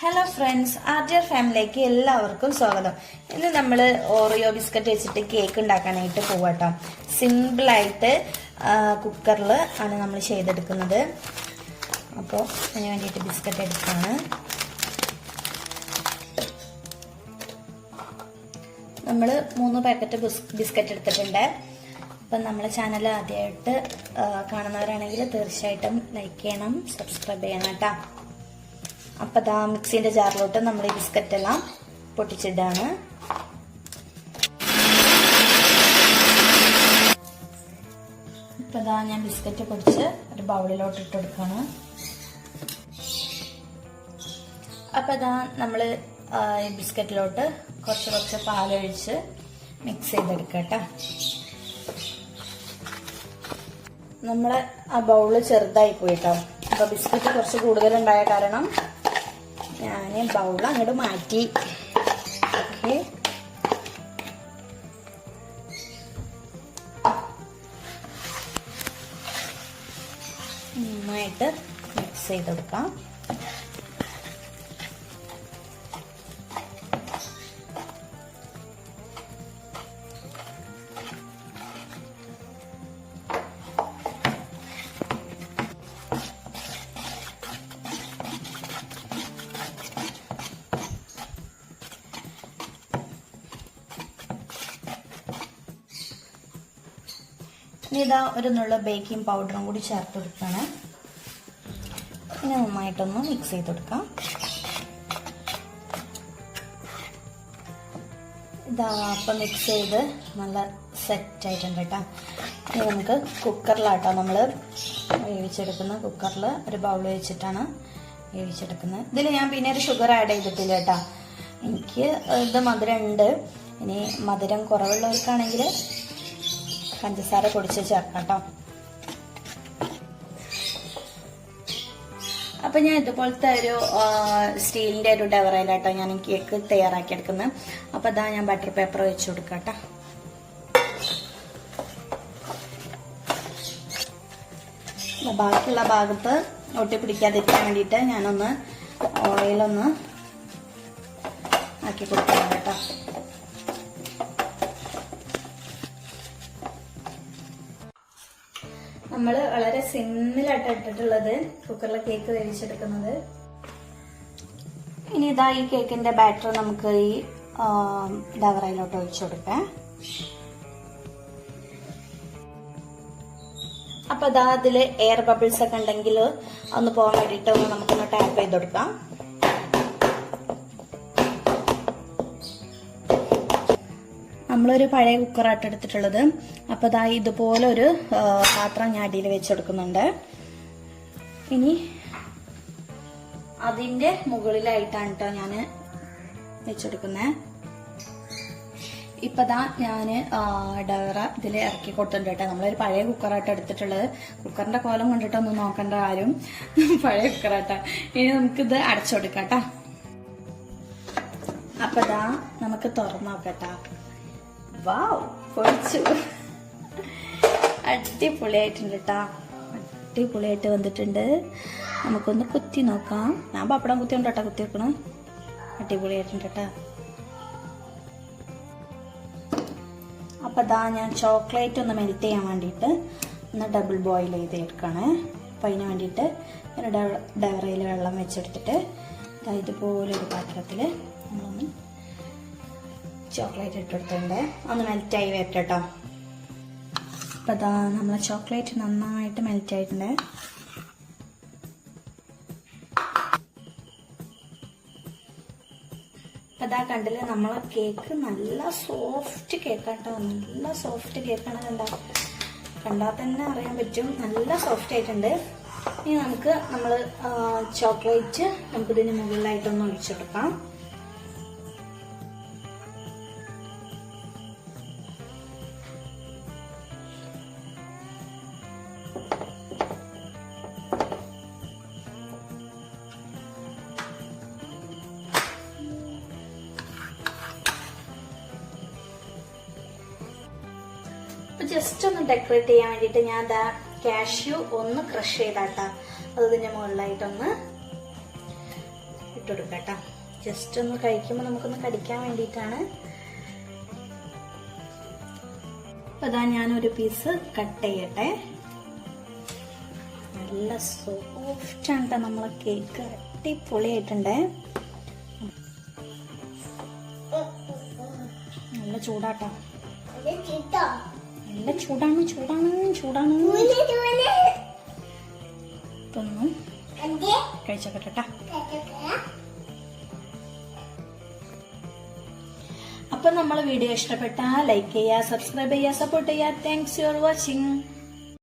Hello friends, ആർട്ടിയർ ഫാമിലിയിലേക്ക് എല്ലാവർക്കും സ്വാഗതം. ഇന്ന് നമ്മൾ ഓറിയോ ബിസ്ക്കറ്റ് വെച്ചിട്ട് കേക്ക് ഉണ്ടാക്കാനായിട്ട് പോവാട്ടോ. സിമ്പിളായിട്ട് കുക്കറിൽ ആണ് നമ്മൾ ചെയ്തെടുക്കുന്നത്. അപ്പോൾ അതിന് വേണ്ടിയിട്ട് ബിസ്ക്കറ്റ് എടുക്കുകയാണ്. നമ്മൾ 3 പാക്കറ്റ് ബിസ്ക്കറ്റ് എടുത്തിട്ടുണ്ട്. അപ്പം നമ്മളെ ചാനൽ ആദ്യമായിട്ട് കാണുന്നവരാണെങ്കിൽ തീർച്ചയായിട്ടും ലൈക്ക് ചെയ്യണം, സബ്സ്ക്രൈബ് ചെയ്യണം കേട്ടോ. അപ്പം ദാ മിക്സിന്റെ ജാറിലോട്ട് നമ്മൾ ഈ ബിസ്ക്കറ്റ് എല്ലാം പൊട്ടിച്ചിടാണ്. ഇപ്പം ദാ ഞാൻ ബിസ്ക്കറ്റ് പൊടിച്ച് ഒരു ബൗളിലോട്ട് ഇട്ട് കൊടുക്കുകയാണ്. അപ്പം ദാ നമ്മൾ ഈ ബിസ്ക്കറ്റിലോട്ട് കുറച്ച് പാലൊഴിച്ച് മിക്സ് ചെയ്തെടുക്കുക കേട്ടോ. നമ്മളെ ആ ബൗള് ചെറുതായി പോയിട്ടോ. അപ്പോൾ ബിസ്ക്കറ്റ് കുറച്ച് കൂടുതലുണ്ടായ കാരണം ഞാൻ ബൗൾ അങ്ങോട്ട് മാറ്റി. ഓക്കെ, നന്നായിട്ട് മിക്സ് ചെയ്ത് കൊടുക്കാം. ഇനി ഇതാ ഒരു നുള്ള ബേക്കിംഗ് പൗഡറും കൂടി ചേർത്ത് കൊടുക്കുകയാണ്. ഇനി നന്നായിട്ടൊന്ന് മിക്സ് ചെയ്ത് കൊടുക്കാം. ഇതാ അപ്പം മിക്സ് ചെയ്ത് നല്ല സെറ്റ് ആയിട്ടുണ്ട് കേട്ടോ. ഇനി നമുക്ക് കുക്കറിലാട്ടോ നമ്മൾ വേവിച്ചെടുക്കുന്ന. കുക്കറിൽ ഒരു ബൗൾ വെച്ചിട്ടാണ് വേവിച്ചെടുക്കുന്നത്. ഇതിൽ ഞാൻ പിന്നെ ഒരു ഷുഗർ ആഡ് ചെയ്തിട്ടില്ല കേട്ടോ. എനിക്ക് ഇത് മധുരം ഉണ്ട്. ഇനി മധുരം കുറവുള്ളവർക്കാണെങ്കിൽ പഞ്ചസാര പൊടിച്ച് ചേർക്കാം കേട്ടോ. അപ്പൊ ഞാൻ ഇതുപോലത്തെ ഒരു സ്റ്റീലിന്റെ ഒരു ഡവറയിലാട്ടോ ഞാൻ കേക്ക് തയ്യാറാക്കി എടുക്കുന്നത്. അപ്പൊ അതാ ഞാൻ ബട്ടർ പേപ്പർ വെച്ച് കൊടുക്കാം കേട്ടോ. ബാക്കിയുള്ള ഭാഗത്ത് ഒട്ടിപ്പിടിക്കാതിരിക്കാൻ വേണ്ടിയിട്ട് ഞാനൊന്ന് ഓയിലൊന്ന് ആക്കി കൊടുക്കാം കേട്ടോ. നമ്മൾ വളരെ സിമ്പിളായിട്ട് ഇട്ടിട്ടുള്ളത് കുക്കറിലെ കേക്ക് വേവിച്ചെടുക്കുന്നത്. ഇനി ഇതാ ഈ കേക്കിന്റെ ബാറ്റർ നമുക്ക് ഈ ഡവറയിലോട്ട് ഒഴിച്ചു കൊടുക്കാം. അപ്പൊ അതാ അതില് എയർ ബബിൾസ് ഒക്കെ ഉണ്ടെങ്കിൽ ഒന്ന് പോകാൻ വേണ്ടിയിട്ട് ഒന്ന് നമുക്കൊന്ന് ടാപ്പ് ചെയ്ത് കൊടുക്കാം. നമ്മളൊരു പഴയ കുക്കറായിട്ട് എടുത്തിട്ടുള്ളത്. അപ്പോൾ ദാ ഇതുപോലെ ഒരു പാത്രം ഞാൻ അടിയിൽ വെച്ചെടുക്കുന്നുണ്ട്. ഇനി അതിന്റെ മുകളിലായിട്ടാണ് കേട്ടോ ഞാൻ വെച്ചെടുക്കുന്നത്. ഇപ്പൊ ദാ ഞാൻ ഡവറ ഇതിൽ ഇറക്കി കൊടുത്തിട്ടുണ്ട് കേട്ടോ. നമ്മളൊരു പഴയ കുക്കറായിട്ട് എടുത്തിട്ടുള്ളത്. കുക്കറിന്റെ കോലം കണ്ടിട്ടൊന്നും നോക്കണ്ട ആരും, പഴയ കുക്കറായിട്ടാ. ഇനി നമുക്കിത് അടച്ചു കൊടുക്കാം കേട്ടോ. അപ്പൊ ദാ നമുക്ക് തുറന്നു നോക്കട്ടോ. വാവ്, പൊളിച്ചു. അടിപൊളിയായിട്ടുണ്ട് കേട്ടോ. അടിപൊളിയായിട്ട് വന്നിട്ടുണ്ട്. നമുക്കൊന്ന് കുത്തി നോക്കാം. ഞാൻ പപ്പടം കുത്തി ഉണ്ട് കേട്ടോ കുത്തി വെക്കണം. അടിപൊളിയായിട്ടുണ്ട് കേട്ടോ. അപ്പം അതാ ഞാൻ ചോക്ലേറ്റ് ഒന്ന് മെൽറ്റ് ചെയ്യാൻ വേണ്ടിയിട്ട് ഒന്ന് ഡബിൾ ബോയിൽ ചെയ്ത് എടുക്കുകയാണ്. അപ്പം അതിന് വേണ്ടിയിട്ട് ഒരു ഡവറയിൽ വെള്ളം വെച്ചെടുത്തിട്ട് ഇതുപോലെ ഒരു പാത്രത്തിൽ നമ്മളൊന്ന് ചോക്ലേറ്റ് ഇട്ടെടുത്തിട്ടുണ്ട്. ഒന്ന് മെൽറ്റായി വരട്ടെ കേട്ടോ. അപ്പം അതാ നമ്മളെ ചോക്ലേറ്റ് നന്നായിട്ട് മെൽറ്റ് ആയിട്ടുണ്ട്. അപ്പം അതാ കണ്ടില്ലേ, നമ്മളെ കേക്ക് നല്ല സോഫ്റ്റ് കേക്കാട്ടോ. നല്ല സോഫ്റ്റ് കേക്കാണ്. കണ്ടാൽ തന്നെ അറിയാൻ പറ്റും, നല്ല സോഫ്റ്റ് ആയിട്ടുണ്ട്. ഇനി നമ്മൾ ചോക്ലേറ്റ് നമുക്കിതിന് മുകളിലായിട്ടൊന്ന് ഒഴിച്ചു കൊടുക്കാം. ജസ്റ്റ് ഒന്ന് ഡെക്കറേറ്റ് ചെയ്യാൻ വേണ്ടിയിട്ട് ഞാൻ കാഷ്യൂ ഒന്ന് ക്രഷ് ചെയ്താട്ടാ അത് ഇതിന്റെ മുകളിലായിട്ടൊന്ന് ഇട്ട് കൊടുക്കാം കേട്ടോ. ജസ്റ്റ് ഒന്ന് കഴിക്കുമ്പോൾ നമുക്കൊന്ന് കടിക്കാൻ വേണ്ടിയിട്ടാണ്. അപ്പൊ അതാ ഞാനൊരു പീസ് കട്ട് ചെയ്യട്ടെ. നല്ല സോഫ്റ്റ് ആണ് കേട്ടോ നമ്മളെ കേക്ക്, അടിപൊളിയായിട്ടുണ്ട്. നല്ല ചൂടാട്ടോ, നല്ല ചൂടാണ് ചൂടാണ് ചൂടാണ്. ഇതൊന്നും കഴിച്ചോട്ടെ. അപ്പൊ നമ്മളെ വീഡിയോ ഇഷ്ടപ്പെട്ടാൽ ലൈക്ക് ചെയ്യുക, സബ്സ്ക്രൈബ് ചെയ്യുക, സപ്പോർട്ട് ചെയ്യുക. Thanks for watching.